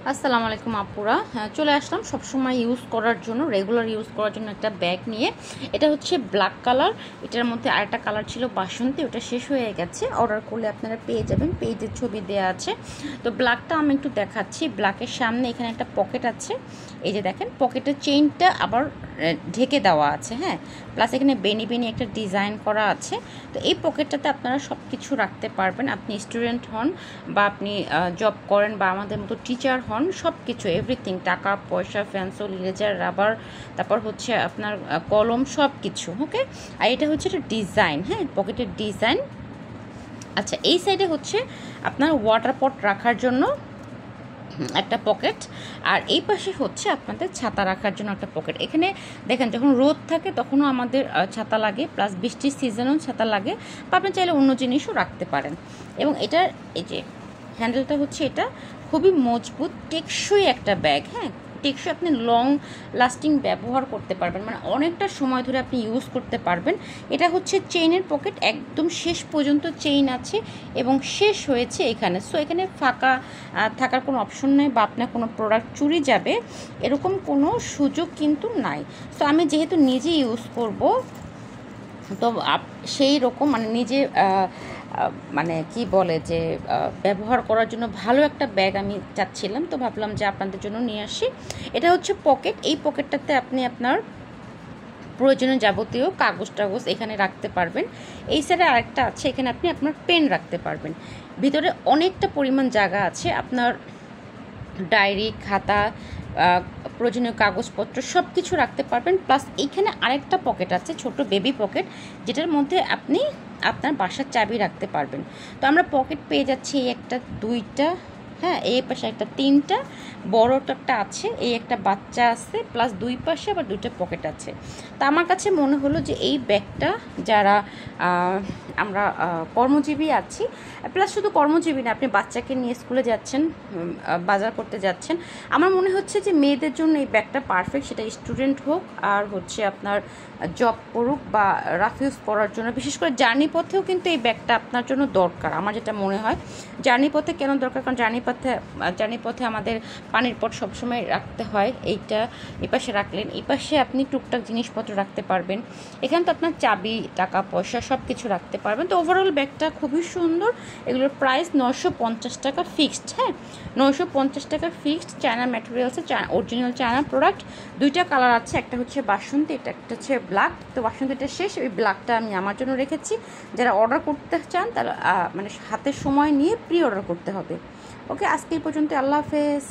আসসালামু আলাইকুম আপুরা। হ্যাঁ, চলে আসলাম সবসময় ইউজ করার জন্য, রেগুলার ইউজ করার জন্য একটা ব্যাগ নিয়ে। এটা হচ্ছে ব্ল্যাক কালার। এটার মধ্যে আরেকটা কালার ছিল বাসন্তী, ওটা শেষ হয়ে গেছে। অর্ডার করলে আপনারা পেয়ে যাবেন, পেজের ছবি দেওয়া আছে। তো ব্ল্যাকটা আমি একটু দেখাচ্ছি। ব্ল্যাকের সামনে এখানে একটা পকেট আছে, এই যে দেখেন পকেটের চেইনটা আবার ঢেকে দেওয়া আছে। হ্যাঁ, প্লাস এখানে বেনি বেনি একটা ডিজাইন করা আছে। তো এই পকেটটাতে আপনারা সব কিছু রাখতে পারবেন। আপনি স্টুডেন্ট হন বা আপনি জব করেন বা আমাদের মতো টিচার হন, সব কিছু এভরিথিং, টাকা পয়সা, পেন্সিল, ইরেজার, রাবার, তারপর হচ্ছে আপনার কলম, সব কিছু। ওকে, আর এটা হচ্ছে একটা ডিজাইন। হ্যাঁ, পকেটের ডিজাইন। আচ্ছা, এই সাইডে হচ্ছে আপনার ওয়াটার পট রাখার জন্য একটা পকেট, আর এই পাশে হচ্ছে আপনাদের ছাতা রাখার জন্য একটা পকেট। এখানে দেখেন যখন রোদ থাকে তখনও আমাদের ছাতা লাগে, প্লাস বৃষ্টির সিজনেও ছাতা লাগে, বা আপনি চাইলে অন্য জিনিসও রাখতে পারেন। এবং এটার এই যে হ্যান্ডেলটা হচ্ছে, এটা খুবই মজবুত টেকসই একটা ব্যাগ। হ্যাঁ, টেকসই, আপনি লং লাস্টিং ব্যবহার করতে পারবেন, মানে অনেকটা সময় ধরে আপনি ইউজ করতে পারবেন। এটা হচ্ছে চেইনের পকেট, একদম শেষ পর্যন্ত চেইন আছে এবং শেষ হয়েছে এখানে। সো এখানে ফাঁকা থাকার কোনো অপশন নেই, বা আপনার কোনো প্রোডাক্ট চুরি যাবে এরকম কোনো সুযোগ কিন্তু নাই। সো আমি যেহেতু নিজে ইউজ করব, তো সেই রকম মানে নিজে মানে কি বলে যে ব্যবহার করার জন্য ভালো একটা ব্যাগ আমি চাচ্ছিলাম, তো ভাবলাম যে আপনাদের জন্য নিয়ে আসি। এটা হচ্ছে পকেট। এই পকেটটাতে আপনি আপনার প্রয়োজনীয় যাবতীয় কাগজ টাগজ এখানে রাখতে পারবেন। এই সাইডে আরেকটা আছে, এখানে আপনি আপনার পেন রাখতে পারবেন। ভিতরে অনেকটা পরিমাণ জায়গা আছে, আপনার ডায়েরি, খাতা, প্রয়োজনীয় কাগজপত্র সব কিছু রাখতে পারবেন। প্লাস এইখানে আরেকটা পকেট আছে, ছোট বেবি পকেট, যেটার মধ্যে আপনি আপনার বাসার চাবি রাখতে পারবেন। তো আমরা পকেট পেয়ে যাচ্ছি এই একটা, দুইটা, হ্যাঁ, এই পাশে একটা, তিনটা, বড়টা একটা আছে, এই একটা বাচ্চা আছে, প্লাস দুই পাশে আবার দুইটা পকেট আছে। তা আমার কাছে মনে হলো যে এই ব্যাগটা যারা আমরা কর্মজীবী আছি, প্লাস শুধু কর্মজীবী না, আপনি বাচ্চাকে নিয়ে স্কুলে যাচ্ছেন, বাজার করতে যাচ্ছেন, আমার মনে হচ্ছে যে মেয়েদের জন্য এই ব্যাগটা পারফেক্ট। সেটা স্টুডেন্ট হোক আর হচ্ছে আপনার জব করুক বা রাফিউজ করার জন্য, বিশেষ করে জার্নি পথেও কিন্তু এই ব্যাগটা আপনার জন্য দরকার। আমার যেটা মনে হয় জার্নি পথে কেন দরকার, কারণ জার্নি পথে আমাদের পানির পট সবসময় রাখতে হয়। এইটা এই পাশে রাখলেন, এই পাশে আপনি টুকটাক জিনিসপত্র রাখতে পারবেন। এখানে তো আপনার চাবি, টাকা পয়সা সব কিছু রাখতে পারবেন। তো ওভারঅল ব্যাগটা খুবই সুন্দর। এগুলোর প্রাইস 950 টাকা ফিক্সড। হ্যাঁ, 950 টাকা ফিক্সড। চায়না ম্যাটেরিয়ালসে, অরিজিনাল চায়না প্রোডাক্ট। দুইটা কালার আছে, একটা হচ্ছে বাসন্তী, এটা একটা হচ্ছে ব্ল্যাক। তো বাসন্তীটা শেষ, ওই ব্ল্যাকটা আমি আমার জন্য রেখেছি। যারা অর্ডার করতে চান তারা মানে হাতে সময় নিয়ে প্রি অর্ডার করতে হবে। ওকে, আজকে এই পর্যন্ত। আল্লাহ হাফেজ।